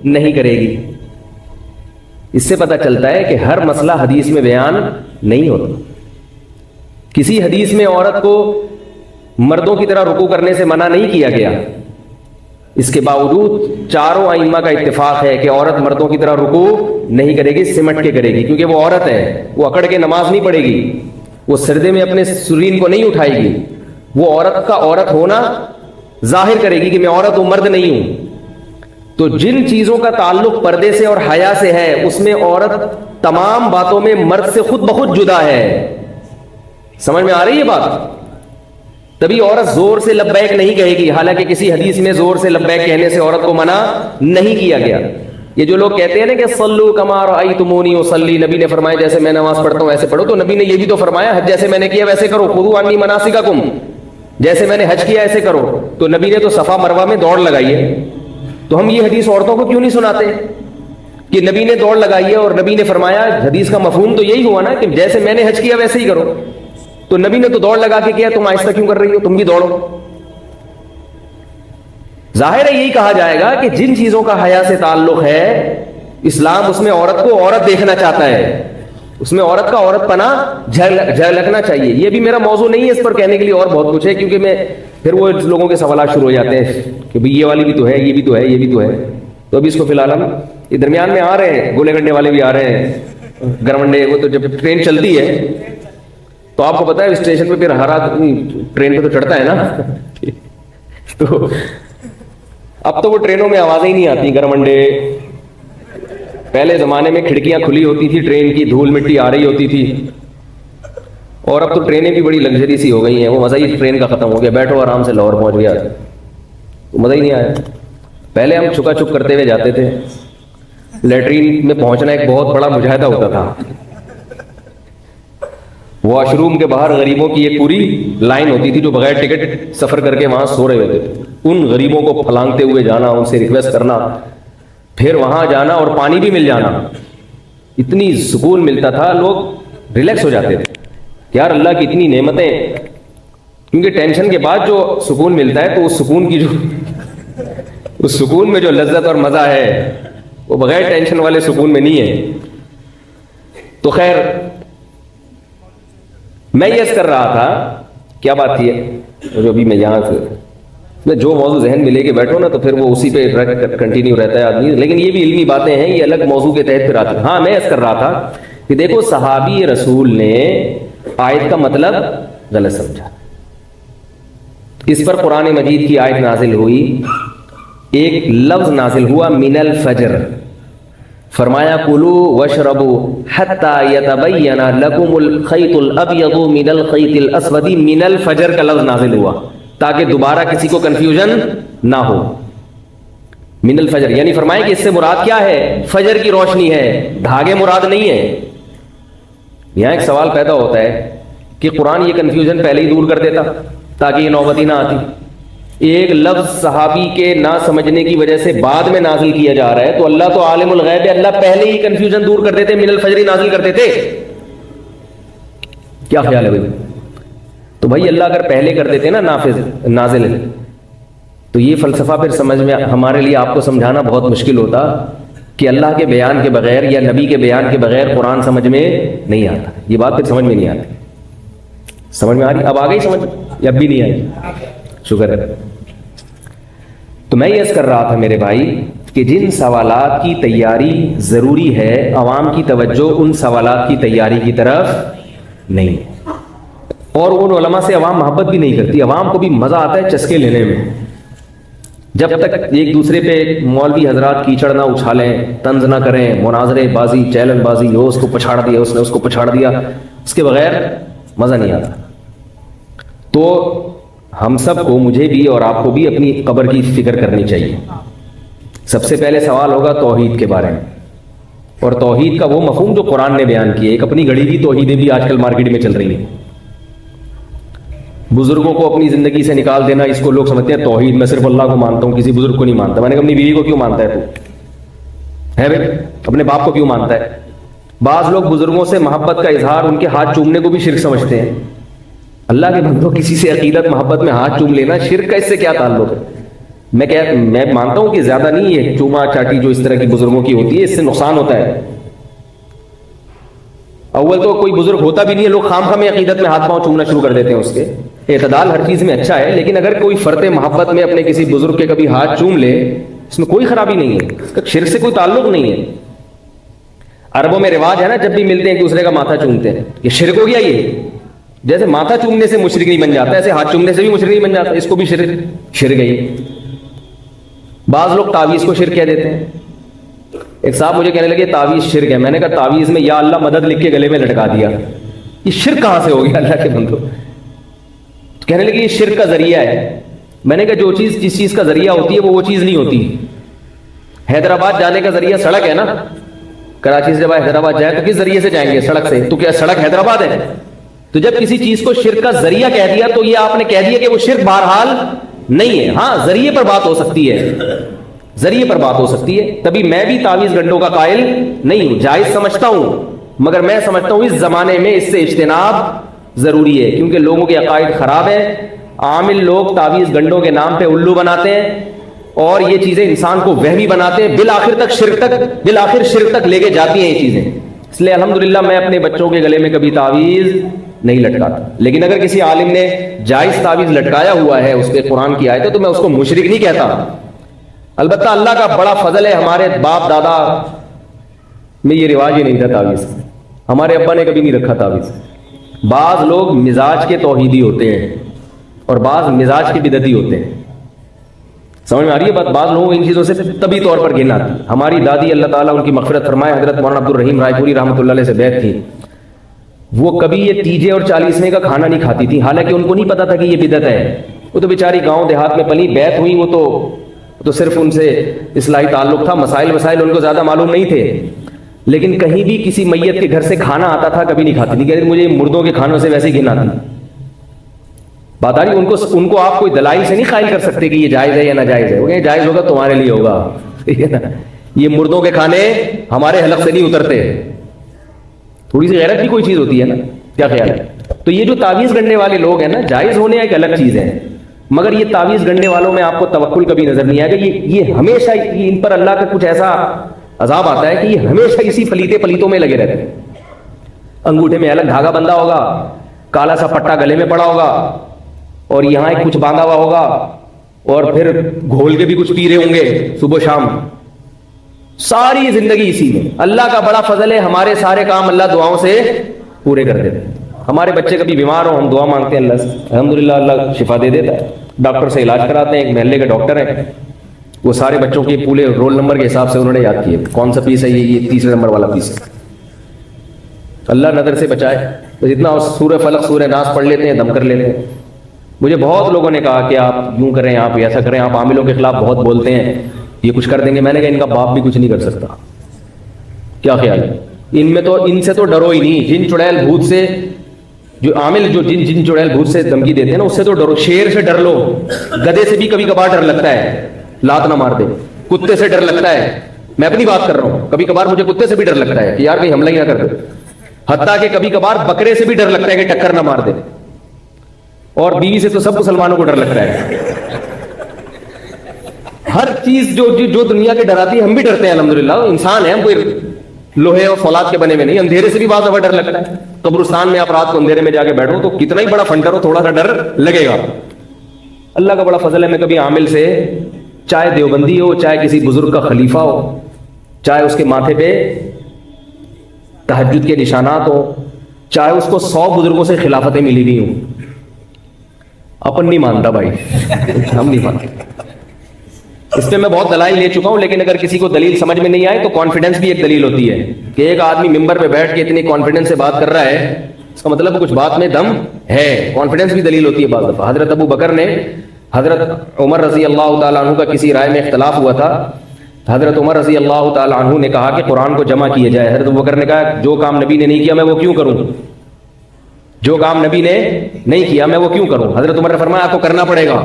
نہیں کرے گی. اس سے پتہ چلتا ہے کہ ہر مسئلہ حدیث میں بیان نہیں ہوتا. کسی حدیث میں عورت کو مردوں کی طرح رکوع کرنے سے منع نہیں کیا گیا. اس کے باوجود چاروں ائمہ کا اتفاق ہے کہ عورت مردوں کی طرح رکوع نہیں کرے گی, سمٹ کے کرے گی, کیونکہ وہ عورت ہے. وہ اکڑ کے نماز نہیں پڑھے گی, وہ سردے میں اپنے سرین کو نہیں اٹھائے گی. وہ عورت کا عورت ہونا ظاہر کرے گی کہ میں عورت ہوں, مرد نہیں ہوں. تو جن چیزوں کا تعلق پردے سے اور حیا سے ہے اس میں عورت تمام باتوں میں مرد سے خود بخود جدا ہے. سمجھ میں آ رہی ہے بات؟ تبھی عورت زور سے لبیک نہیں کہے گی, حالانکہ کسی حدیث میں زور سے لبیک کہنے سے عورت کو منع نہیں کیا گیا. یہ جو لوگ کہتے ہیں نا کہ صلو کما رأیتمونی اصلی, نبی نے فرمایا جیسے میں نماز پڑھتا ہوں ایسے پڑھو, تو نبی نے یہ بھی تو فرمایا حج جیسے میں نے کیا ویسے کرو, خذوا عنی مناسککم, جیسے میں نے حج کیا ایسے کرو. تو نبی نے تو صفا مروہ میں دوڑ لگائی ہے. تو ہم یہ حدیث عورتوں کو کیوں نہیں سناتے کہ نبی نے دوڑ لگائی ہے اور نبی نے فرمایا؟ حدیث کا مفہوم تو یہی ہوا نا کہ جیسے میں نے حج کیا ویسے ہی کرو. تو نبی نے تو دوڑ لگا کے کیا, تم آہستہ کیوں کر رہی ہو, تم بھی دوڑو. ظاہر ہے یہی کہا جائے گا کہ جن چیزوں کا حیا سے تعلق ہے اسلام اس میں عورت کو عورت دیکھنا چاہتا ہے, اس میں عورت کا عورت پنا جھلکنا چاہیے. یہ بھی میرا موضوع نہیں ہے, اس پر کہنے کے لیے اور بہت کچھ ہے, کیونکہ میں پھر وہ لوگوں کے سوالات شروع ہو جاتے ہیں کہ بھئی یہ والی بھی تو ہے, یہ بھی تو ہے, یہ بھی تو ہے. تو ابھی اس کو فی الحال ہم یہ درمیان میں آ رہے ہیں, گولے گنڈے والے بھی آ رہے ہیں, گرمنڈے. وہ تو جب ٹرین چلتی ہے تو آپ کو پتا ہے اسٹیشن پہ پھر ہر آدمی ٹرین پہ تو چڑھتا ہے نا. تو اب تو وہ ٹرینوں میں آوازیں ہی نہیں آتی گرمنڈے. پہلے زمانے میں کھڑکیاں کھلی ہوتی تھی ٹرین کی, دھول مٹی آ رہی ہوتی تھی. اور اب تو ٹرینیں بھی بڑی لگژری سی ہو گئی ہیں, وہ مزہ ہی ٹرین کا ختم ہو گیا. بیٹھو آرام سے لاہور پہنچ گیا, مزہ ہی نہیں آیا. پہلے ہم چھکا چھپ کرتے ہوئے جاتے تھے, لیٹرین میں پہنچنا ایک بہت بڑا مجاہدہ ہوتا تھا. واش روم کے باہر غریبوں کی ایک پوری لائن ہوتی تھی جو بغیر ٹکٹ سفر کر کے وہاں سو رہے ہوتے تھے. ان غریبوں کو پھلانگتے ہوئے جانا, ان سے ریکویسٹ کرنا, پھر وہاں جانا اور پانی بھی مل جانا. اتنی سکون ملتا تھا, لوگ ریلیکس ہو جاتے تھے کہ یار اللہ کی اتنی نعمتیں. کیونکہ ٹینشن کے بعد جو سکون ملتا ہے تو اس سکون کی جو اس سکون میں جو لذت اور مزہ ہے وہ بغیر ٹینشن والے سکون میں نہیں ہے. تو خیر میں یہ کر رہا تھا, کیا بات تھی جو ابھی میں یہاں سے جو موضوع ذہن میں لے کے بیٹھو نا تو پھر وہ اسی پہ کنٹینیو رہتا ہے آدمی. لیکن یہ بھی علمی باتیں ہیں, یہ الگ موضوع کے تحت پھر آتی ہیں. ہاں میں اس کر رہا تھا کہ دیکھو صحابی رسول نے آیت کا مطلب غلط سمجھا. اس پر قرآن مجید کی آیت نازل ہوئی, ایک لفظ نازل ہوا من الفجر, فرمایا کلوا واشربوا حتی یتبین لکم الخیط الابیض من الخیط الاسود من الفجر کا لفظ نازل ہوا تاکہ دوبارہ کسی کو کنفیوژن نہ ہو. من الفجر یعنی فرمایا کہ اس سے مراد کیا ہے؟ فجر کی روشنی ہے, دھاگے مراد نہیں ہے. یہاں ایک سوال پیدا ہوتا ہے کہ قرآن یہ کنفیوژن پہلے ہی دور کر دیتا تاکہ یہ نوبت ہی نہ آتی. ایک لفظ صحابی کے نہ سمجھنے کی وجہ سے بعد میں نازل کیا جا رہا ہے, تو اللہ تو عالم الغیب ہے, اللہ پہلے ہی کنفیوژن دور کر دیتے, من الفجر نازل کر دیتے. کیا خیال ہے بھائی؟ تو بھائی اللہ اگر پہلے کر دیتے نا نازل, تو یہ فلسفہ پھر سمجھ میں ہمارے لیے آپ کو سمجھانا بہت مشکل ہوتا کہ اللہ کے بیان کے بغیر یا نبی کے بیان کے بغیر قرآن سمجھ میں نہیں آتا. یہ بات پھر سمجھ میں نہیں آتی. سمجھ میں آ رہی؟ اب آ گئی سمجھ یا اب بھی نہیں آئی؟ شکر ہے. تو میں یہ کر رہا تھا میرے بھائی کہ جن سوالات کی تیاری ضروری ہے عوام کی توجہ ان سوالات کی تیاری کی طرف نہیں ہے. اور ان علماء سے عوام محبت بھی نہیں کرتی. عوام کو بھی مزہ آتا ہے چسکے لینے میں. جب تک ایک دوسرے پہ مولوی حضرات کیچڑ نہ اچھالیں, طنز نہ کریں, مناظرے بازی, چیلنج بازی ہو, اس کو پچھاڑ دیا, اس نے اس کو پچھاڑ دیا, اس کے بغیر مزہ نہیں آتا. تو ہم سب کو, مجھے بھی اور آپ کو بھی اپنی قبر کی فکر کرنی چاہیے. سب سے پہلے سوال ہوگا توحید کے بارے میں, اور توحید کا وہ مفہوم جو قرآن نے بیان کیا. ایک اپنی گھڑی کی توحیدیں بھی آج کل مارکیٹ میں چل رہی ہیں. بزرگوں کو اپنی زندگی سے نکال دینا, اس کو لوگ سمجھتے ہیں توحید. میں صرف اللہ کو مانتا ہوں, کسی بزرگ کو نہیں مانتا. میں نے کہا اپنی بیوی کو کیوں مانتا ہے تو ہے بھائی, اپنے باپ کو کیوں مانتا ہے؟ بعض لوگ بزرگوں سے محبت کا اظہار ان کے ہاتھ چومنے کو بھی شرک سمجھتے ہیں. اللہ کے بندوں, کسی سے عقیدت محبت میں ہاتھ چوم لینا شرک کا اس سے کیا تعلق ہے؟ میں مانتا ہوں کہ زیادہ نہیں ہے چوما چاٹی جو اس طرح کی بزرگوں کی ہوتی ہے، اس سے نقصان ہوتا ہے. اول تو کوئی بزرگ ہوتا بھی نہیں ہے، لوگ خام خواہ میں عقیدت میں ہاتھ پاؤں چومنا شروع کر دیتے ہیں اس کے. اعتدال ہر چیز میں اچھا ہے، لیکن اگر کوئی فرد محبت میں اپنے کسی بزرگ کے کبھی ہاتھ چوم لے اس میں کوئی خرابی نہیں ہے، اس کا شرک سے کوئی تعلق نہیں ہے. عربوں میں رواج ہے نا، جب بھی ملتے ہیں ایک دوسرے کا ماتھا چومتے ہیں، یہ شرک ہو گیا. یہ جیسے ماتھا چومنے سے مشرک نہیں بن جاتا، ایسے ہاتھ چومنے سے بھی مشرک نہیں بن جاتا، اس کو بھی شرک ہے. بعض لوگ تعویذ کو شرک کہہ دیتے ہیں. ایک صاحب مجھے کہنے لگے تعویذ شرک ہے. میں نے کہا تعویذ میں یا اللہ مدد لکھ کے گلے میں لٹکا دیا، یہ شرک کہاں سے ہو گیا اللہ کے بندو؟ کہنے لگے یہ شرک کا ذریعہ ہے. میں نے کہا جو چیز جس چیز کا ذریعہ ہوتی ہے وہ چیز نہیں ہوتی. حیدرآباد جانے کا ذریعہ سڑک ہے نا، کراچی سے جب حیدرآباد جائے تو کس ذریعے سے جائیں گے؟ سڑک سے. تو کیا سڑک حیدرآباد ہے؟ تو جب کسی چیز کو شرک کا ذریعہ کہہ دیا تو یہ آپ نے کہہ دیا کہ وہ شرک بہرحال نہیں ہے. ہاں ذریعے پر بات ہو سکتی ہے، ذریعے پر بات ہو سکتی ہے. تبھی میں بھی تعویذ گنڈوں کا قائل نہیں ہوں، جائز سمجھتا ہوں، مگر میں سمجھتا ہوں اس زمانے میں اس سے اجتناب ضروری ہے، کیونکہ لوگوں کے عقائد خراب ہیں. عامل لوگ تعویذ گنڈوں کے نام پہ الو بناتے ہیں اور یہ چیزیں انسان کو وہمی بناتے ہیں، بالآخر شرک تک لے کے جاتی ہیں یہ چیزیں. اس لیے الحمدللہ میں اپنے بچوں کے گلے میں کبھی تعویذ نہیں لٹکاتا. لیکن اگر کسی عالم نے جائز تعویذ لٹکایا ہوا ہے اس پہ قرآن کی آیت ہے تو میں اس کو مشرک نہیں کہتا. البتہ اللہ کا بڑا فضل ہے، ہمارے باپ دادا میں یہ رواج ہی نہیں تھا تعویذ. ہمارے ابا نے کبھی نہیں رکھا تعویذ. بعض لوگ مزاج کے توحیدی ہوتے ہیں اور بعض مزاج کے بدعتی ہوتے ہیں. سمجھ میں آ رہی ہے بات؟ بعض لوگوں کو ان چیزوں سے طبی طور پر گھن آتی. ہماری دادی اللہ تعالیٰ ان کی مغفرت فرمائے حضرت مولانا عبد الرحیم رائے پوری رحمۃ اللہ علیہ سے بیعت تھی. وہ کبھی یہ تیجے اور 40ویں کا کھانا نہیں کھاتی تھی، حالانکہ ان کو نہیں پتا تھا کہ یہ بدعت ہے. وہ تو بیچاری گاؤں دیہات میں پلی، بیعت ہوئی، وہ تو صرف ان سے اصلاحی تعلق تھا، مسائل ان کو زیادہ معلوم نہیں تھے. لیکن کہیں بھی کسی میت کے گھر سے کھانا آتا تھا کبھی نہیں کھاتی تھی، کہتی مجھے مردوں کے کھانوں سے ویسے ہی گھن آتی. بات آ رہی؟ ان کو آپ کوئی دلائل سے نہیں قائل کر سکتے کہ یہ جائز ہے یا ناجائز ہے. وہ کہیں جائز ہوگا تمہارے لیے ہوگا، ٹھیک ہے نا. یہ مردوں کے کھانے ہمارے حلق سے نہیں اترتے. تھوڑی سی غیرت بھی کوئی چیز ہوتی ہے نا، کیا خیال ہے؟ تو یہ جو تعویذ گنڈنے والے لوگ ہیں نا، جائز ہونے ایک الگ چیز ہے، مگر یہ تعویذ گنڈنے والوں میں آپ کو توکل کبھی نظر نہیں آئے گا. یہ ہمیشہ ان پر اللہ کا کچھ ایسا عذاب آتا ہے کہ یہ ہمیشہ اسی پلیتوں میں لگے رہتے ہیں. انگوٹھے میں الگ دھاگا بندھا ہوگا، کالا سا پٹا گلے میں پڑا ہوگا اور یہاں ایک کچھ باندھا ہوا ہوگا اور پھر گھول کے بھی کچھ پی رہے ہوں گے صبح شام. ساری زندگی اسی میں. اللہ کا بڑا فضل ہے، ہمارے سارے کام اللہ دعاؤں سے پورے کر دیتے ہیں. ہمارے بچے کبھی بیمار ہو ہم دعا مانگتے ہیں اللہ سے، الحمدللہ اللہ شفا دے دیتا ہے. ڈاکٹر سے علاج کراتے ہیں، ایک محلے کے ڈاکٹر ہیں، وہ سارے بچوں کے پورے رول نمبر کے حساب سے انہوں نے یاد کیے کون سا پیس ہے، یہ 3 نمبر والا پیس ہے. اللہ نظر سے بچائے. تو جتنا سورہ فلق سورہ ناس پڑھ لیتے ہیں دم کر لیتے ہیں. مجھے بہت لوگوں نے کہا کہ آپ یوں کریں، آپ ایسا کریں، آپ عاملوں کے خلاف بہت بولتے ہیں، یہ کچھ کر دیں گے. میں نے کہا ان کا باپ بھی کچھ نہیں کر سکتا. کیا خیال ہے؟ ان سے تو ڈرو ہی نہیں. جن چڑیل بھوت سے جو عامل جو جن چڑیل بھوت سے دھمکی دیتے ہیں نا، اس سے تو ڈرو. شیر سے ڈر لو، گدھے سے بھی کبھی کبھار ڈر لگتا ہے، لات نہ مار دے. کتے سے ڈر لگتا ہے، میں اپنی بات کر رہا ہوں، کبھی کبھار مجھے کتے سے بھی ڈر لگتا ہے کہ یار کہیں حملہ ہی نہ کر دے. حتیٰ کہ کبھی کبھار بکرے سے بھی ڈر لگتا ہے کہ ٹکر نہ مار دے. اور بیوی سے تو سب مسلمانوں کو ڈر لگتا ہے. ہر چیز جو دنیا کے ڈراتی ہے ہم بھی ڈرتے ہیں. الحمدللہ انسان ہے ہم، کوئی لوہے اور فولاد کے بنے ہوئے نہیں. اندھیرے سے بھی بعض دفعہ ڈر لگتا ہے. قبرستان میں آپ رات کو اندھیرے میں جا کے بیٹھو تو کتنا ہی بڑا فنڈر ہو تھوڑا سا ڈر لگے گا. اللہ کا بڑا فضل ہے، میں کبھی عامل سے، چاہے دیوبندی ہو، چاہے کسی بزرگ کا خلیفہ ہو، چاہے اس کے ماتھے پہ تہجد کے نشانات ہو، چاہے اس کو 100 بزرگوں سے خلافتیں ملی ہوئی ہوں، اپن نہیں مانتا بھائی، ہم نہیں مانتے. اس پہ میں بہت دلائل لے چکا ہوں، لیکن اگر کسی کو دلیل سمجھ میں نہیں آئے تو کانفیڈنس بھی ایک دلیل ہوتی ہے کہ ایک آدمی ممبر پہ بیٹھ کے اتنی کانفیڈنس سے بات کر رہا ہے، اس کا مطلب کچھ بات میں دم ہے. کانفیڈنس بھی دلیل ہوتی ہے بعض دفعہ. حضرت ابو بکر نے حضرت عمر رضی اللہ تعالیٰ عنہ کا کسی رائے میں اختلاف ہوا تھا. حضرت عمر رضی اللہ تعالیٰ عنہ نے کہا کہ قرآن کو جمع کیا جائے. حضرت ابو بکر نے کہا جو کام نبی نے نہیں کیا میں وہ کیوں کروں، جو کام نبی نے نہیں کیا میں وہ کیوں کروں. حضرت عمر نے فرمایا آپ کو کرنا پڑے گا.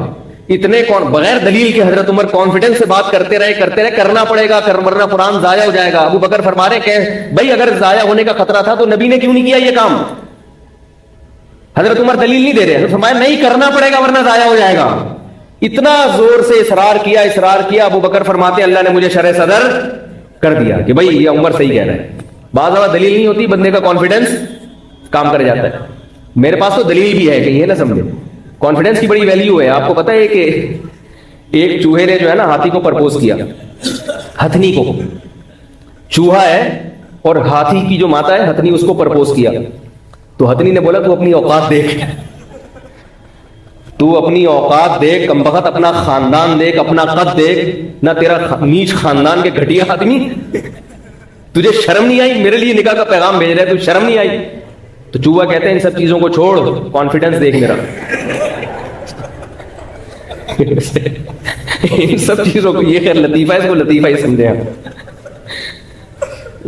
اتنے بغیر دلیل کے حضرت عمر کانفیڈنس سے بات کرتے رہے کرنا پڑے گا ورنہ قرآن ضائع ہو جائے گا. ابو بکر فرما رہے کہ بھائی اگر ضائع ہونے کا خطرہ تھا تو نبی نے کیوں نہیں کیا یہ کام. حضرت عمر دلیل نہیں دے رہے، فرمایا نہیں کرنا پڑے گا ورنہ ضائع ہو جائے گا. اتنا زور سے اصرار کیا ابو بکر فرماتے ہیں اللہ نے مجھے شرح صدر کر دیا کہ بھائی یہ عمر صحیح کہہ رہا ہے. بعض دفعہ دلیل نہیں ہوتی, بندے کا کانفیڈنس کام کر جاتا ہے. میرے پاس تو دلیل بھی ہے کہ یہ نہ سمجھے, کانفیڈنس کی بڑی ویلیو ہے. آپ کو پتا ہے کہ ایک چوہے نے جو ہے نا ہاتھی کو پرپوز کیا, ہتھنی کو. چوہا ہے اور ہاتھی کی جو ماتا ہے ہتھنی, اس کو پرپوز کیا. تو ہتھنی نے بولا تو اپنی اوقات دیکھ, تو اپنی اوقات دیکھ کمبخت, اپنا خاندان دیکھ, اپنا قد دیکھ, نہ تیرا نیچ خاندان کے گھٹیا آدمی, تجھے شرم نہیں آئی میرے لیے نکاح کا پیغام بھیج رہے, تجھے شرم نہیں آئی؟ تو چوہا کہتے ہیں ان سب چیزوں کو چھوڑ, کانفیڈنس دیکھ میرا. ان سب چیزوں کو, یہ خیر لطیفہ ہے, اس کو لطیفہ ہی سمجھے آپ.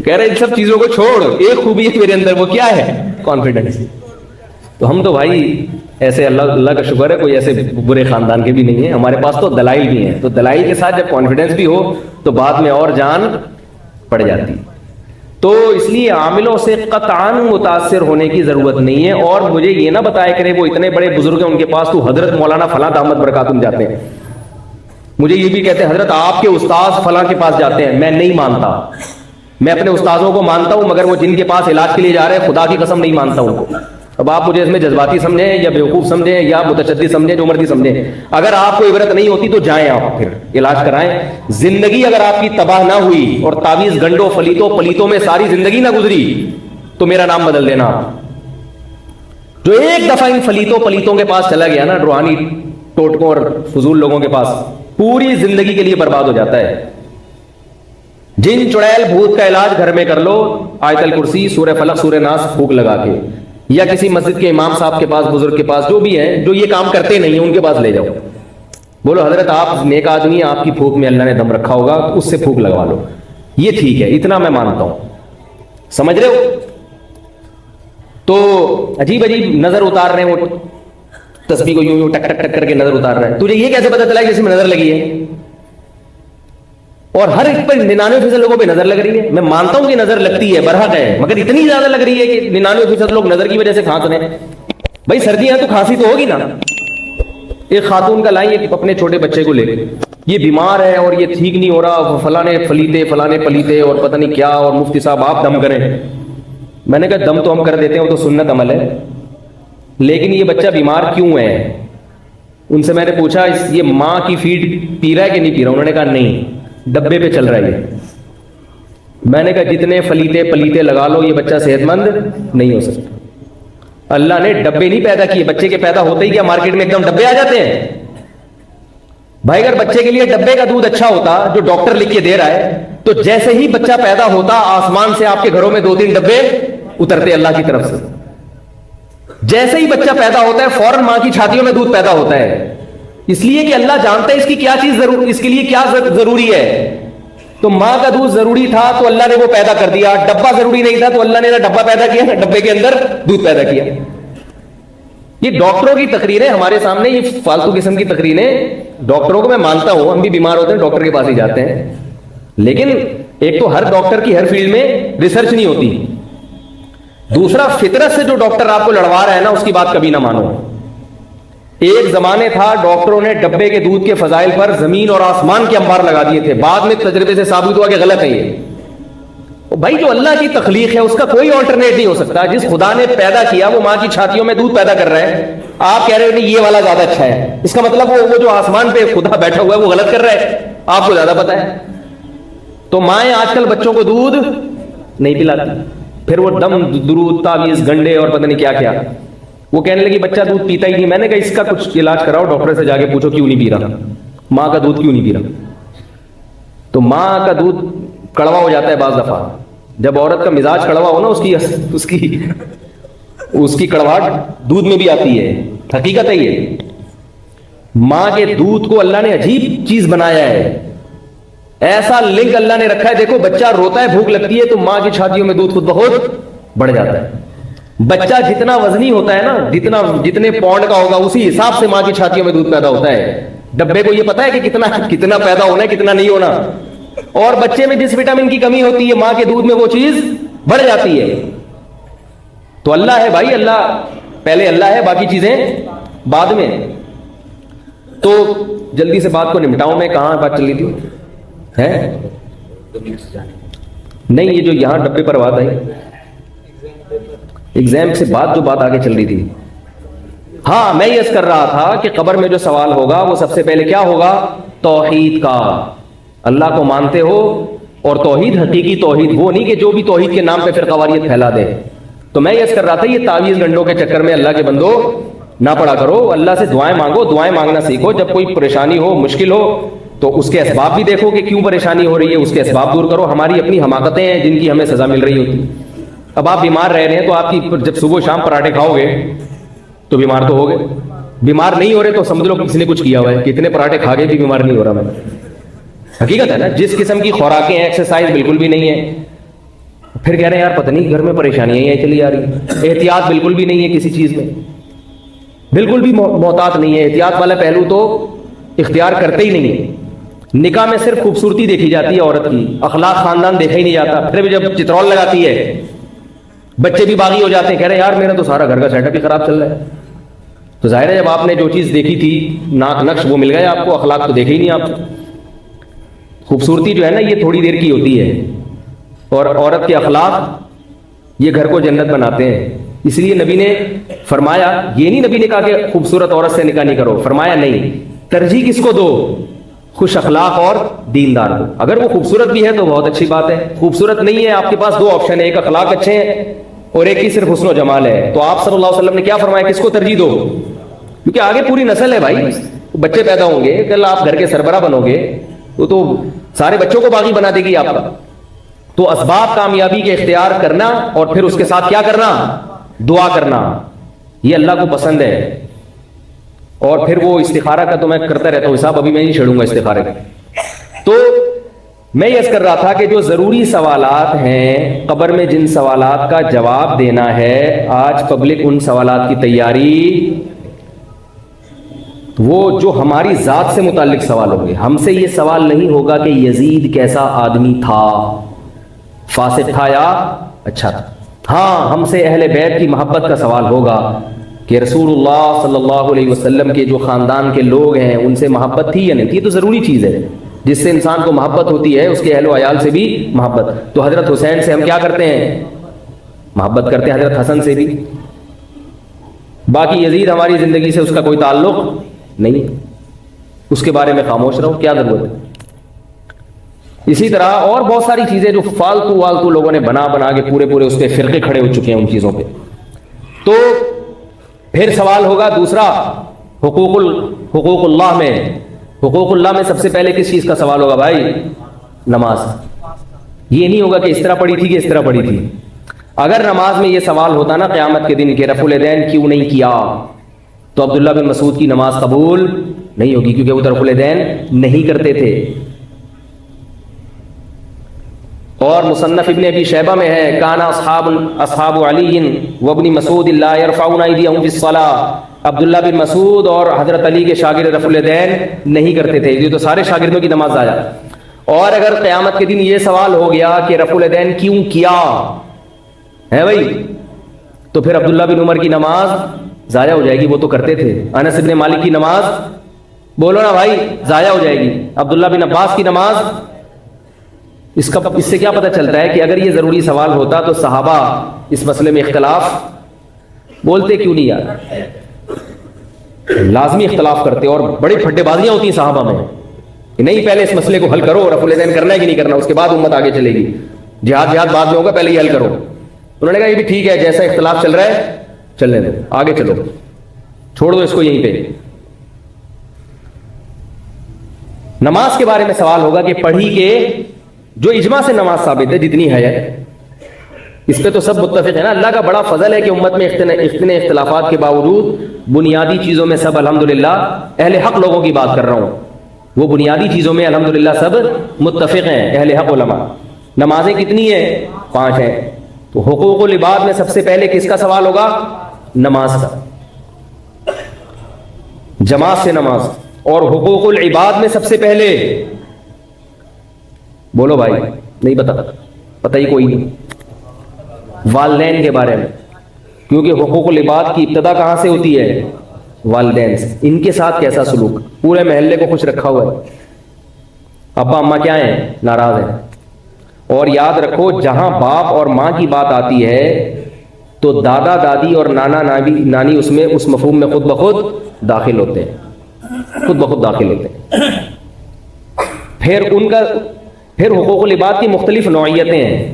کہہ رہے ان سب چیزوں کو چھوڑ, ایک خوبی ہے میرے اندر, وہ کیا ہے؟ کانفیڈنس. تو ہم تو بھائی ایسے اللہ کا شکر ہے کوئی ایسے برے خاندان کے بھی نہیں ہیں, ہمارے پاس تو دلائل بھی ہیں. تو دلائل کے ساتھ جب کانفیڈنس بھی ہو تو بعد میں اور جان پڑ جاتی. تو اس لیے عاملوں سے قطعاً متاثر ہونے کی ضرورت نہیں ہے. اور مجھے یہ نہ بتایا کرے وہ اتنے بڑے بزرگ ہیں ان کے پاس تو حضرت مولانا فلاں دامت برکاتہم جاتے ہیں, مجھے یہ بھی کہتے ہیں حضرت آپ کے استاذ فلاں کے پاس جاتے ہیں. میں نہیں مانتا, میں اپنے استاذوں کو مانتا ہوں مگر وہ جن کے پاس علاج کے لیے جا رہے ہیں خدا کی قسم نہیں مانتا ہوں. اب آپ مجھے اس میں جذباتی سمجھیں یا بیوقوف سمجھیں یا متشدد سمجھیں, جو مرضی سمجھیں, اگر آپ کو عبرت نہیں ہوتی تو جائیں آپ پھر علاج کرائیں. زندگی اگر آپ کی تباہ نہ ہوئی اور تعویذ گنڈوں پلیتوں میں ساری زندگی نہ گزری تو میرا نام بدل دینا. جو ایک دفعہ ان پلیتوں کے پاس چلا گیا نا, روحانی ٹوٹکوں اور فضول لوگوں کے پاس, پوری زندگی کے لیے برباد ہو جاتا ہے. جن چڑیل بھوت کا علاج گھر میں کر لو, آیت الکرسی, سورہ فلق, سورہ ناس پھونک لگا کے, یا کسی مسجد کے امام صاحب کے پاس, بزرگ کے پاس, جو بھی ہیں جو یہ کام کرتے نہیں ہیں ان کے پاس لے جاؤ. بولو حضرت آپ نیک آدمی ہیں, آپ کی پھونک میں اللہ نے دم رکھا ہوگا, اس سے پھونک لگوا لو, یہ ٹھیک ہے, اتنا میں مانتا ہوں. سمجھ رہے ہو؟ تو عجیب نظر اتار رہے ہیں, وہ تسبیح کو یوں ٹک ٹک ٹک کر کے نظر اتار رہا ہے. تجھے یہ کیسے پتا چلا کہ اس میں نظر لگی ہے؟ اور ہر ایک پر 99% لوگوں پہ نظر لگ رہی ہے. میں مانتا ہوں کہ نظر لگتی ہے, برحق ہے, مگر اتنی زیادہ لگ رہی ہے کہ 99% لوگ نظر کی وجہ سے کھانس رہے ہیں. بھائی سردی ہے تو کھانسی تو ہوگی نا. ایک خاتون کا لائیں اپنے چھوٹے بچے کو لے کے, یہ بیمار ہے اور یہ ٹھیک نہیں ہو رہا, فلانے پلیتے اور پتہ نہیں کیا, اور مفتی صاحب آپ دم کریں. میں نے کہا دم تو ہم کر دیتے ہیں, وہ تو سنت عمل ہے, لیکن یہ بچہ بیمار کیوں ہے؟ ان سے میں نے پوچھا یہ ماں کی فیڈ پی رہا ہے کہ نہیں پی رہا؟ انہوں نے کہا نہیں, ڈبے پہ چل رہا ہے. میں نے کہا جتنے پلیتے لگا لو, یہ بچہ صحت مند نہیں ہو سکتا. اللہ نے ڈبے نہیں پیدا کیے, بچے کے پیدا ہوتے ہی کیا مارکیٹ میں ایک دم ڈبے آ جاتے ہیں؟ بھائی اگر بچے کے لیے ڈبے کا دودھ اچھا ہوتا جو ڈاکٹر لکھ کے دے رہا ہے, تو جیسے ہی بچہ پیدا ہوتا آسمان سے آپ کے گھروں میں 2-3 ڈبے اترتے اللہ کی طرف سے. جیسے ہی بچہ پیدا ہوتا ہے فوراً ماں کی چھاتیوں میں دودھ پیدا ہوتا ہے, اس لیے کہ اللہ جانتا ہے اس کی کیا چیز اس کے لیے کیا ضروری ہے. تو ماں کا دودھ ضروری تھا تو اللہ نے وہ پیدا کر دیا, ڈبہ ضروری نہیں تھا تو اللہ نے نہ ڈبہ پیدا کیا نہ ڈبے کے اندر دودھ پیدا کیا. یہ ڈاکٹروں کی تقریریں ہمارے سامنے, یہ فالتو قسم کی تقریریں. ڈاکٹروں کو میں مانتا ہوں, ہم بھی بیمار ہوتے ہیں ڈاکٹر کے پاس ہی جاتے ہیں, لیکن ایک تو ہر ڈاکٹر کی ہر فیلڈ میں ریسرچ نہیں ہوتی, دوسرا فطرت سے جو ڈاکٹر آپ کو لڑوا رہا ہے نا اس کی بات کبھی نہ مانو. ایک زمانے تھا ڈاکٹروں نے ڈبے کے دودھ کے فضائل پر زمین اور آسمان کے انبار لگا دیے تھے, بعد میں تجربے سے ثابت ہوا کہ غلط ہے یہ. بھائی جو اللہ کی تخلیق ہے اس کا کوئی آلٹرنیٹ نہیں ہو سکتا. جس خدا نے پیدا کیا وہ ماں کی چھاتیوں میں دودھ پیدا کر رہا ہے, آپ کہہ رہے ہو یہ والا زیادہ اچھا ہے, اس کا مطلب وہ جو آسمان پہ خدا بیٹھا ہوا ہے وہ غلط کر رہا ہے, آپ کو زیادہ پتا ہے. تو مائیں آج کل بچوں کو دودھ نہیں پلاتی, پھر وہ دم درود تعویذ گنڈے اور پتہ نہیں کیا کیا. وہ کہنے لگی بچہ دودھ پیتا ہی نہیں. میں نے کہا اس کا کچھ علاج کراؤ, ڈاکٹر سے جا کے پوچھو کیوں نہیں پی رہا, ماں کا دودھ کیوں نہیں پی رہا. تو ماں کا دودھ کڑوا ہو جاتا ہے بعض دفعہ. جب عورت کا مزاج کڑوا ہو نا, اس کی کڑواہٹ دودھ میں بھی آتی ہے, حقیقت ہے یہ. ماں کے دودھ کو اللہ نے عجیب چیز بنایا ہے, ایسا لنک اللہ نے رکھا ہے. دیکھو بچہ روتا ہے, بھوک لگتی ہے تو ماں کی چھاتیوں میں دودھ خود بہت بڑھ جاتا ہے. بچہ جتنا وزنی ہوتا ہے نا, جتنے پاؤنڈ کا ہوگا اسی حساب سے ماں کی چھاتیوں میں دودھ پیدا ہوتا ہے. ڈبے کو یہ پتا ہے کہ کتنا پیدا ہونا ہے, کتنا نہیں ہونا. اور بچے میں جس وٹامن کی کمی ہوتی ہے ماں کے دودھ میں وہ چیز بڑھ جاتی ہے. تو اللہ ہے بھائی, اللہ پہلے اللہ ہے, باقی چیزیں بعد میں. تو جلدی سے بات کو نمٹاؤں میں. کہاں بات چل رہی تھی؟ ہے نہیں، یہ جو یہاں ڈبے پر بات آئی ایگزام سے بعد جو بات آگے چل رہی تھی. ہاں میں یہ کر رہا تھا کہ قبر میں جو سوال ہوگا وہ سب سے پہلے کیا ہوگا؟ توحید کا. اللہ کو مانتے ہو، اور توحید حقیقی توحید، وہ نہیں کہ جو بھی توحید کے نام پہ پھر قواریت پھیلا دے. تو میں یہ کر رہا تھا یہ تعویذ گنڈوں کے چکر میں اللہ کے بندو نہ پڑا کرو. اللہ سے دعائیں مانگو، دعائیں مانگنا سیکھو. جب کوئی پریشانی ہو، مشکل ہو، تو اس کے اسباب بھی دیکھو کہ کیوں پریشانی ہو رہی ہے، اس کے اسباب دور کرو. ہماری اپنی حماقتیں ہیں جن کی ہمیں سزا مل رہی ہوتی. اب آپ بیمار رہ رہے ہیں تو آپ کی جب صبح شام پراٹھے کھاؤ گے تو بیمار تو ہو گئے. بیمار نہیں ہو رہے تو سمجھ لو کسی نے کچھ کیا ہوا ہے کہ اتنے پراٹھے کھا کے بھی بیمار نہیں ہو رہا. میں حقیقت ہے نا. جس قسم کی خوراکیں ہیں، ایکسرسائز بالکل بھی نہیں ہے، پھر کہہ رہے ہیں یار پتہ نہیں گھر میں پریشانیاں ہیں چلی آ رہی. احتیاط بالکل بھی نہیں ہے کسی چیز میں، بالکل بھی محتاط نہیں ہے. احتیاط والا پہلو تو اختیار کرتے ہی نہیں ہے. نکاح میں صرف خوبصورتی دیکھی جاتی ہے عورت کی، اخلاق خاندان دیکھا ہی نہیں جاتا. پھر بھی جب چترول لگاتی ہے بچے بھی باغی ہو جاتے ہیں، کہہ رہے ہیں یار میرا تو سارا گھر کا سیٹ اپ ہی خراب چل رہا ہے. تو ظاہر ہے جب آپ نے جو چیز دیکھی تھی ناک نقش وہ مل گیا آپ کو، اخلاق تو دیکھے ہی نہیں آپ. خوبصورتی جو ہے نا یہ تھوڑی دیر کی ہوتی ہے، اور عورت کے اخلاق یہ گھر کو جنت بناتے ہیں. اس لیے نبی نے فرمایا، یہ نہیں نبی نے کہا کہ خوبصورت عورت سے نکاح نہیں کرو، فرمایا نہیں، ترجیح کس کو دو؟ خوش اخلاق اور دیندار کو. اگر وہ خوبصورت بھی ہے تو بہت اچھی بات ہے، خوبصورت نہیں ہے آپ کے پاس دو آپشن ہے، ایک اخلاق اچھے ہیں اور ایک ہی صرف حسن و جمال ہے. تو آپ صلی اللہ علیہ وسلم نے کیا فرمایا؟ کس کو ترجیح دو؟ کیونکہ آگے پوری نسل ہے بھائی، بچے پیدا ہوں گے، کل آپ گھر کے سربراہ بنو گے تو سارے بچوں کو باغی بنا دے گی آپ کا. تو اسباب کامیابی کے اختیار کرنا اور پھر اس کے ساتھ کیا کرنا؟ دعا کرنا. یہ اللہ کو پسند ہے. اور پھر وہ استخارہ کا تو میں کرتا رہتا ہوں حساب، ابھی میں نہیں چھیڑوں گا استخارے کا. تو میں یہ کر رہا تھا کہ جو ضروری سوالات ہیں قبر میں، جن سوالات کا جواب دینا ہے، آج پبلک ان سوالات کی تیاری، وہ جو ہماری ذات سے متعلق سوال ہوں گے. ہم سے یہ سوال نہیں ہوگا کہ یزید کیسا آدمی تھا، فاسق تھا یا اچھا تھا. ہاں ہم سے اہل بیت کی محبت کا سوال ہوگا کہ رسول اللہ صلی اللہ علیہ وسلم کے جو خاندان کے لوگ ہیں ان سے محبت تھی یا نہیں تھی. یہ تو ضروری چیز ہے، جس سے انسان کو محبت ہوتی ہے اس کے اہل و عیال سے بھی محبت. تو حضرت حسین سے ہم کیا کرتے ہیں؟ محبت کرتے ہیں. حضرت حسن سے بھی. باقی یزید ہماری زندگی سے اس کا کوئی تعلق نہیں، اس کے بارے میں خاموش رہو، کیا ضرورت ہے. اسی طرح اور بہت ساری چیزیں جو فالتو لوگوں نے بنا کے پورے اس پہ فرقے کھڑے ہو چکے ہیں ان چیزوں پہ. تو پھر سوال ہوگا دوسرا، حقوق اللہ میں. حقوق اللہ میں سب سے پہلے کس چیز کا سوال ہوگا بھائی؟ نماز. یہ نہیں ہوگا کہ اس طرح پڑھی تھی کہ اس طرح پڑھی تھی. اگر نماز میں یہ سوال ہوتا نا قیامت کے دن کہ رفع الیدین کیوں نہیں کیا، تو عبداللہ بن مسعود کی نماز قبول نہیں ہوگی، کیونکہ وہ رفع الیدین نہیں کرتے تھے. اور مصنف ابن ابی شیبہ میں ہے کان اصحاب علی وابن مسعود لا يرفعون ایدیہم فی الصلاۃ. عبداللہ بن مسعود اور حضرت علی کے شاگرد رفع الیدین نہیں کرتے تھے. یہ تو سارے شاگردوں کی نماز ضائع. اور اگر قیامت کے دن یہ سوال ہو گیا کہ رفع الیدین کیوں کیا ہے بھائی، تو پھر عبداللہ بن عمر کی نماز ضائع ہو جائے گی، وہ تو کرتے تھے. انس بن مالک کی نماز بولو نا بھائی ضائع ہو جائے گی. عبداللہ بن عباس کی نماز. اس سے کیا پتہ چلتا ہے کہ اگر یہ ضروری سوال ہوتا تو صحابہ اس مسئلے میں اختلاف بولتے کیوں نہیں یار؟ لازمی اختلاف کرتے، اور بڑی پھڈے بازیاں ہوتی ہیں صحابہ میں. نہیں پہلے اس مسئلے کو حل کرو، رفع الیدین کرنا ہے کہ نہیں کرنا، اس کے بعد امت آگے چلے گی. جہاد بعد میں ہوگا، پہلے یہ حل کرو. انہوں نے کہا یہ بھی ٹھیک ہے، جیسا اختلاف چل رہا ہے چلنے دو، آگے چلو، چھوڑ دو اس کو یہیں پہ. نماز کے بارے میں سوال ہوگا کہ پڑھی کے جو اجماع سے نماز ثابت ہے جتنی ہے، اس پہ تو سب متفق ہے نا. اللہ کا بڑا فضل ہے کہ امت میں اتنے اختلافات کے باوجود بنیادی چیزوں میں سب الحمدللہ اہل حق لوگوں کی بات کر رہا ہوں، وہ بنیادی چیزوں میں الحمدللہ سب متفق ہیں اہل حق علماء. نمازیں کتنی ہیں؟ 5 ہیں. تو حقوق العباد میں سب سے پہلے کس کا سوال ہوگا؟ نماز کا، جماعت سے نماز. اور حقوق العباد میں سب سے پہلے بولو بھائی، نہیں پتہ ہی کوئی نہیں، والدین کے بارے میں. کیونکہ حقوق العباد کی ابتدا کہاں سے ہوتی ہے؟ والدین سے، ان کے ساتھ کیسا سلوک، پورے محلے کو خوش رکھا ہوا ہے، ابا اماں کیا ہیں؟ ناراض ہیں. اور یاد رکھو جہاں باپ اور ماں کی بات آتی ہے تو دادا دادی اور نانا نانی اس میں اس مفہوم میں خود بخود داخل ہوتے ہیں، خود بخود داخل ہوتے ہیں. پھر حقوق العباد کی مختلف نوعیتیں ہیں.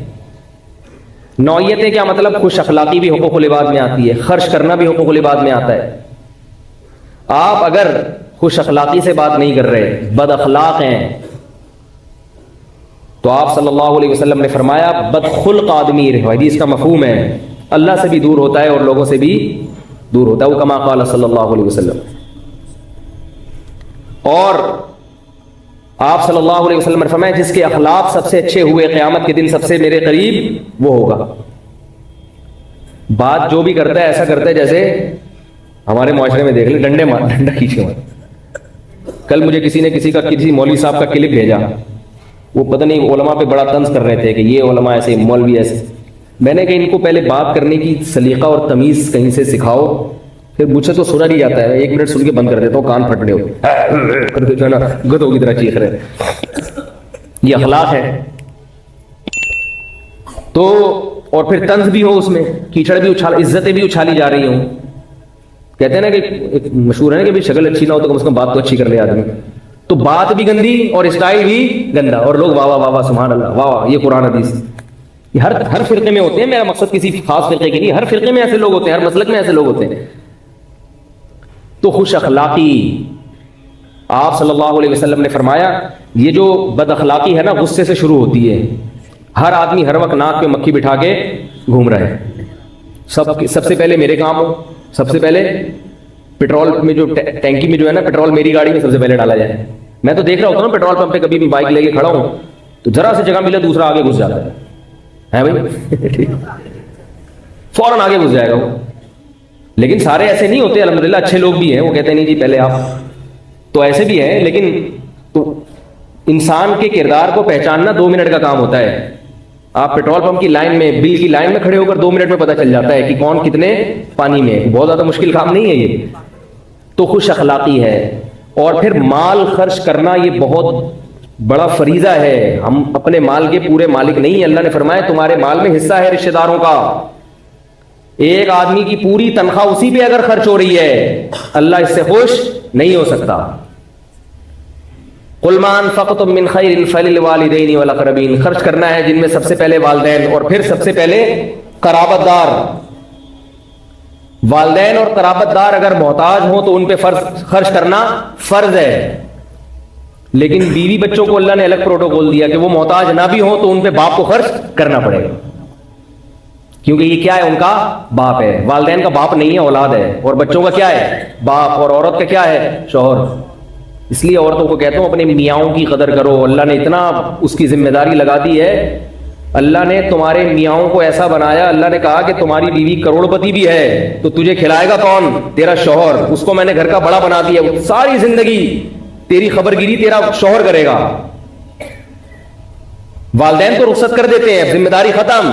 نوعیتیں کیا مطلب؟ خوش اخلاقی بھی حقوق العباد میں آتی ہے، خرچ کرنا بھی حقوق العباد میں آتا ہے. آپ اگر خوش اخلاقی سے بات نہیں کر رہے، بد اخلاق ہیں، تو آپ صلی اللہ علیہ وسلم نے فرمایا بد خلق آدمی، حدیث کا مفہوم ہے اللہ سے بھی دور ہوتا ہے اور لوگوں سے بھی دور ہوتا ہے، وہ کما قال صلی اللہ علیہ وسلم. اور آپ صلی اللہ علیہ وسلم نے فرمایا جس کے اخلاق سب سے اچھے ہوئے قیامت کے دن سب سے میرے قریب وہ ہوگا. بات جو بھی کرتا ہے ایسا کرتا ہے جیسے ہمارے معاشرے میں دیکھ لیں ڈنڈا کھینچے ہوئے. کل مجھے کسی مولوی صاحب کا کلپ بھیجا، وہ پتہ نہیں علماء پہ بڑا طنز کر رہے تھے کہ یہ علماء ایسے، مولوی ایسے. میں نے کہا ان کو پہلے بات کرنے کی سلیقہ اور تمیز کہیں سے سکھاؤ، پھر مجھ سے تو سنا نہیں جاتا ہے، 1 منٹ سن کے بند کر دیتا ہوں، کان پھٹ رہے ہو گدھوں کی طرح چیخ رہے. یہ اخلاق ہے. تو اور پھر طنز بھی ہو، اس میں کیچڑ بھی عزتیں بھی اچھالی جا رہی ہوں. کہتے ہیں نا کہ ایک مشہور ہے نا کہ بھی شکل اچھی نہ ہو تو کم سے کم بات تو اچھی کر لے آدمی. تو بات بھی گندی اور اسٹائل بھی گندا، اور لوگ واہ واہ واہ واہ سبحان اللہ واہ واہ. یہ قرآن حدیث یہ ہر فرقے میں ہوتے ہیں. میرا مقصد کسی خاص فرقے کی نہیں، ہر فرقے میں ایسے لوگ ہوتے ہیں، ہر مسلک میں ایسے لوگ ہوتے ہیں. تو خوش اخلاقی، آپ صلی اللہ علیہ وسلم نے فرمایا یہ جو بد اخلاقی ہے نا غصے سے شروع ہوتی ہے. ہر آدمی ہر وقت ناک پہ مکھی بٹھا کے گھوم رہا ہے. سب سے پہلے میرے کام ہو، سب سے پہلے پیٹرول میں جو ٹینکی میں جو ہے نا پیٹرول میری گاڑی میں سب سے پہلے ڈالا جائے. میں تو دیکھ رہا ہوتا ہوں پیٹرول پمپ پہ کبھی بھی بائک لے کے کھڑا ہوں تو ذرا سے جگہ ملے دوسرا آگے گھس جاتا ہے بھائی فوراً آگے گھس جائے گا وہ. لیکن سارے ایسے نہیں ہوتے الحمدللہ، اچھے لوگ بھی ہیں، وہ کہتے ہیں نہیں جی پہلے آپ، تو ایسے بھی ہیں. لیکن تو انسان کے کردار کو پہچاننا 2 منٹ کا کام ہوتا ہے. آپ پیٹرول پمپ کی لائن میں، بل کی لائن میں کھڑے ہو کر 2 منٹ میں پتہ چل جاتا ہے کہ کون کتنے پانی میں ہے. بہت زیادہ مشکل کام نہیں ہے یہ. تو خوش اخلاقی ہے. اور پھر مال خرچ کرنا یہ بہت بڑا فریضہ ہے. ہم اپنے مال کے پورے مالک نہیں ہیں. اللہ نے فرمایا تمہارے مال میں حصہ ہے رشتہ داروں کا. ایک آدمی کی پوری تنخواہ اسی پہ اگر خرچ ہو رہی ہے اللہ اس سے خوش نہیں ہو سکتا. قل ما انفقتم من خیر فللوالدین والاقربین، خرچ کرنا ہے جن میں سب سے پہلے والدین اور پھر سب سے پہلے قرابت دار. والدین اور قرابت دار اگر محتاج ہوں تو ان پہ خرچ کرنا فرض ہے. لیکن بیوی بچوں کو اللہ نے الگ پروٹوکول دیا کہ وہ محتاج نہ بھی ہوں تو ان پہ باپ کو خرچ کرنا پڑے گا، کیونکہ یہ کیا ہے؟ ان کا باپ ہے. والدین کا باپ نہیں ہے، اولاد ہے. اور بچوں کا کیا ہے؟ باپ. اور عورت کا کیا ہے؟ شوہر. اس لیے عورتوں کو کہتا ہوں اپنے میاؤں کی قدر کرو. اللہ نے اتنا اس کی ذمہ داری لگا دی ہے. اللہ نے تمہارے میاؤں کو ایسا بنایا، اللہ نے کہا کہ تمہاری بیوی کروڑ پتی بھی ہے تو تجھے کھلائے گا کون؟ تیرا شوہر. اس کو میں نے گھر کا بڑا بنا دیا، ساری زندگی تیری خبر گیری تیرا شوہر کرے گا. والدین تو رخصت کر دیتے ہیں، ذمہ داری ختم.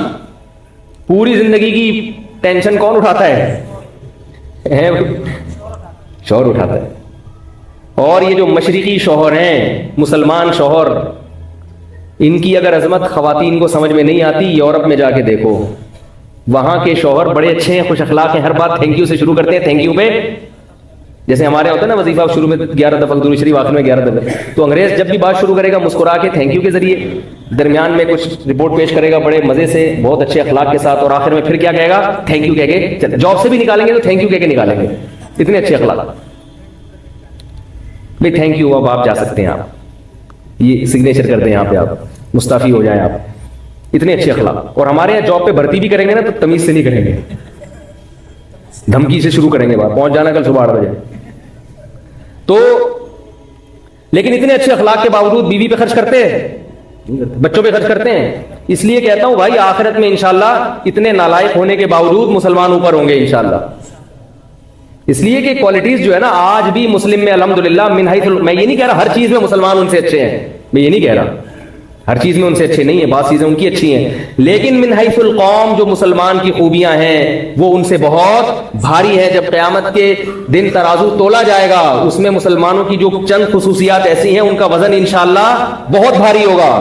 پوری زندگی کی ٹینشن کون اٹھاتا ہے؟ شوہر اٹھاتا ہے. اور یہ جو مشرقی شوہر ہیں، مسلمان شوہر، ان کی اگر عظمت خواتین کو سمجھ میں نہیں آتی، یورپ میں جا کے دیکھو، وہاں کے شوہر بڑے اچھے ہیں، خوش اخلاق ہیں. ہر بات تھینک یو سے شروع کرتے ہیں. تھینک یو پہ جیسے ہمارے ہوتا ہے نا وظیفہ شروع میں 11 دفعہ درود شریف، آخر میں 11 دفعہ. تو انگریز جب بھی بات شروع کرے گا مسکرا کے تھینک یو کے ذریعے، درمیان میں کچھ رپورٹ پیش کرے گا بڑے مزے سے بہت اچھے اخلاق کے ساتھ، اور آخر میں پھر کیا کہے گا؟ تھینک یو کہہ کے. جاب سے بھی نکالیں گے تو تھینک یو کہہ کے نکالیں گے. اتنے اچھے اخلاق. بھائی تھینک یو، اب آپ جا سکتے ہیں، آپ یہ سگنیچر کر دیں، یہاں پہ آپ مستعفی ہو جائیں. آپ اتنے اچھے اخلاق. اور ہمارے یہاں جاب پہ بھرتی بھی کریں گے نا تو تمیز سے نہیں کریں گے، دھمکی سے شروع کریں گے بات، پہنچ جانا کل صبح 8 بجے. تو لیکن اتنے اچھے اخلاق کے باوجود بیوی پہ خرچ کرتے ہیں، بچوں پہ خرچ کرتے ہیں. اس لیے کہتا ہوں بھائی آخرت میں انشاءاللہ اتنے نالائق ہونے کے باوجود مسلمان اوپر ہوں گے انشاءاللہ. اس لیے کہ کوالٹیز جو ہے نا آج بھی مسلم میں الحمدللہ من حیث، میں یہ نہیں کہہ رہا ہر چیز میں مسلمان ان سے اچھے ہیں، میں یہ نہیں کہہ رہا. ہر چیز میں ان سے اچھے نہیں ہیں، بعض چیزیں ان کی اچھی ہیں، لیکن من حیث القوم جو مسلمان کی خوبیاں ہیں وہ ان سے بہت بھاری ہے۔ جب قیامت کے دن ترازو تولا جائے گا اس میں مسلمانوں کی جو چند خصوصیات ایسی ہیں ان کا وزن انشاءاللہ بہت بھاری ہوگا۔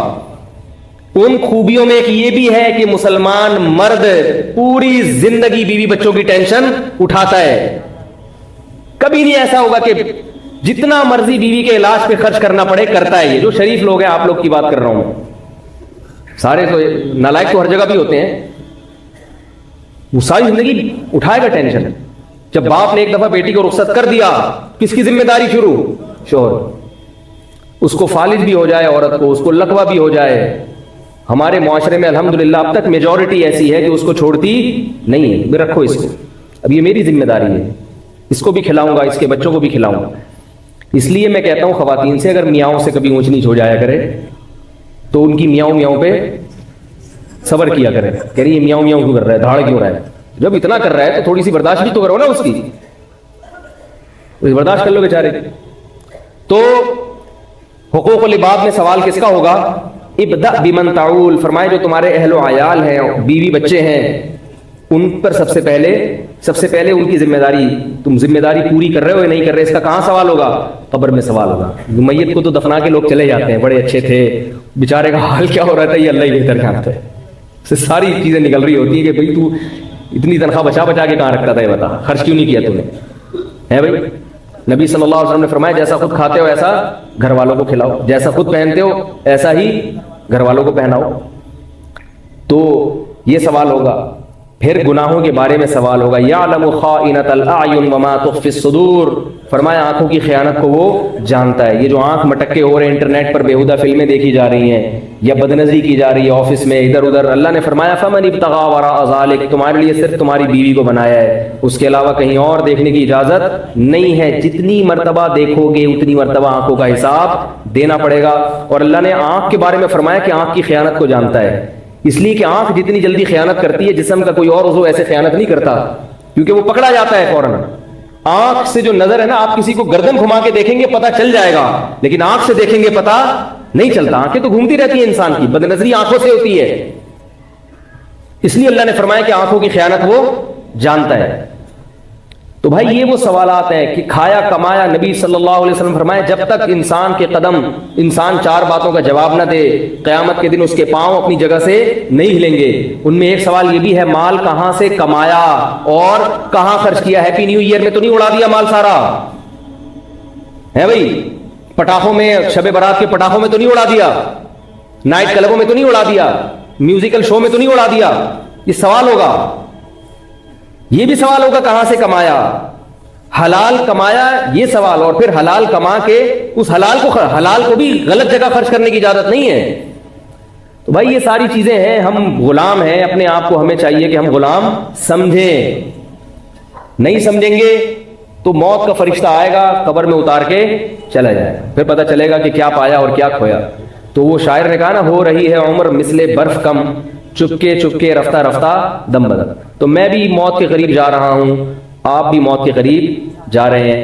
ان خوبیوں میں ایک یہ بھی ہے کہ مسلمان مرد پوری زندگی بیوی بچوں کی ٹینشن اٹھاتا ہے، کبھی نہیں ایسا ہوگا کہ جتنا مرضی بیوی کے علاج پہ خرچ کرنا پڑے کرتا ہے۔ یہ جو شریف لوگ ہیں، آپ لوگ کی بات کر رہا ہوں، سارے تو نالائق تو ہر جگہ بھی ہوتے ہیں، وہ ساری زندگی اٹھائے گا ٹینشن۔ جب باپ نے ایک دفعہ بیٹی کو رخصت کر دیا، کس کی ذمہ داری شروع؟ شوہر۔ اس کو فالج بھی ہو جائے عورت کو، اس کو لقوہ بھی ہو جائے۔ ہمارے معاشرے میں الحمدللہ اب تک میجورٹی ایسی ہے کہ اس کو چھوڑتی نہیں ہے، رکھو اس کو، اب یہ میری ذمہ داری ہے، اس کو بھی کھلاؤں گا، اس کے بچوں کو بھی کھلاؤں گا۔ اس لیے میں کہتا ہوں خواتین سے اگر میاؤں سے کبھی اونچ نیچ ہو جایا کرے تو ان کی میاؤں میاؤں پہ صبر کیا کرے، کہہ رہی ہے میاؤں میاؤں کیوں کر رہا ہے، دھاڑ کیوں رہا ہے، جب اتنا کر رہا ہے تو تھوڑی سی برداشت بھی تو کرو نا، اس کی برداشت کر لو بیچارے۔ تو حقوق العباد میں سوال کس کا ہوگا؟ ابدأ بمن تعول، فرمائے جو تمہارے اہل و عیال ہیں، بیوی بچے ہیں، ان پر سب سے پہلے ان کی ذمہ داری، تم ذمہ داری پوری کر رہے ہو یا نہیں کر رہے، اس کا کہاں سوال ہوگا؟ قبر میں سوال ہوگا۔ میت کو تو دفنا کے لوگ چلے جاتے ہیں، بڑے اچھے تھے، بیچارے کا حال کیا ہو رہا تھا یہ اللہ ہی بہتر جانتا ہے، اس سے ساری چیزیں نکل رہی ہوتی ہیں کہ بھئی تو اتنی تنخواہ بچا کے کہاں رکھتا تھا، یہ بتا خرچ کیوں نہیں کیا تم نے، ہے بھائی؟ نبی صلی اللہ علیہ وسلم نے فرمایا جیسا خود کھاتے ہو ایسا گھر والوں کو کھلاؤ، جیسا خود پہنتے ہو ایسا ہی گھر والوں کو پہناؤ۔ تو یہ سوال ہوگا۔ پھر گناہوں کے بارے میں سوال ہوگا، یعلم خائنۃ الاعین وما تخفی الصدور، فرمایا آنکھوں کی خیانت کو وہ جانتا ہے۔ یہ جو آنکھ مٹکے ہو رہے ہیں، انٹرنیٹ پر بیہودہ فلمیں دیکھی جا رہی ہیں یا بدنظری کی جا رہی ہے آفس میں ادھر ادھر، اللہ نے فرمایا فمن ابتغى وراء ذلک، تمہارے لیے صرف تمہاری بیوی کو بنایا ہے، اس کے علاوہ کہیں اور دیکھنے کی اجازت نہیں ہے۔ جتنی مرتبہ دیکھو گے اتنی مرتبہ آنکھوں کا حساب دینا پڑے گا۔ اور اللہ نے آنکھ کے بارے میں فرمایا کہ آنکھ کی خیانت کو جانتا ہے، اس لیے کہ آنکھ جتنی جلدی خیانت کرتی ہے جسم کا کوئی اور عضو ایسے خیانت نہیں کرتا، کیونکہ وہ پکڑا جاتا ہے فوراً۔ آنکھ سے جو نظر ہے نا، آپ کسی کو گردن گھما کے دیکھیں گے پتہ چل جائے گا، لیکن آنکھ سے دیکھیں گے پتہ نہیں چلتا۔ آنکھیں تو گھومتی رہتی ہیں انسان کی، بدنظری آنکھوں سے ہوتی ہے، اس لیے اللہ نے فرمایا کہ آنکھوں کی خیانت وہ جانتا ہے۔ تو بھائی یہ وہ سوالات ہیں کہ کھایا کمایا، نبی صلی اللہ علیہ وسلم فرمایا جب تک انسان کے قدم، انسان چار باتوں کا جواب نہ دے قیامت کے دن اس کے پاؤں اپنی جگہ سے نہیں ہلیں گے۔ ان میں ایک سوال یہ بھی ہے مال کہاں سے کمایا اور کہاں خرچ کیا۔ ہیپی نیو ایئر میں تو نہیں اڑا دیا مال سارا ہے بھائی، پٹاخوں میں، شب برات کے پٹاخوں میں تو نہیں اڑا دیا، نائٹ کلبوں میں تو نہیں اڑا دیا، میوزیکل شو میں تو نہیں اڑا دیا۔ یہ سوال ہوگا، یہ بھی سوال ہوگا کہاں سے کمایا، حلال کمایا یہ سوال، اور پھر حلال کما کے اس حلال کو بھی غلط جگہ خرچ کرنے کی اجازت نہیں ہے۔ تو بھائی یہ ساری چیزیں ہیں، ہم غلام ہیں اپنے آپ کو، ہمیں چاہیے کہ ہم غلام سمجھیں، نہیں سمجھیں گے تو موت کا فرشتہ آئے گا قبر میں اتار کے چلا جائے گا، پھر پتہ چلے گا کہ کیا پایا اور کیا کھویا۔ تو وہ شاعر نے کہا نا، ہو رہی ہے عمر مثل برف کم، چپکے چپکے رفتہ رفتہ دم بدم۔ تو میں بھی موت کے قریب جا رہا ہوں، آپ بھی موت کے قریب جا رہے ہیں۔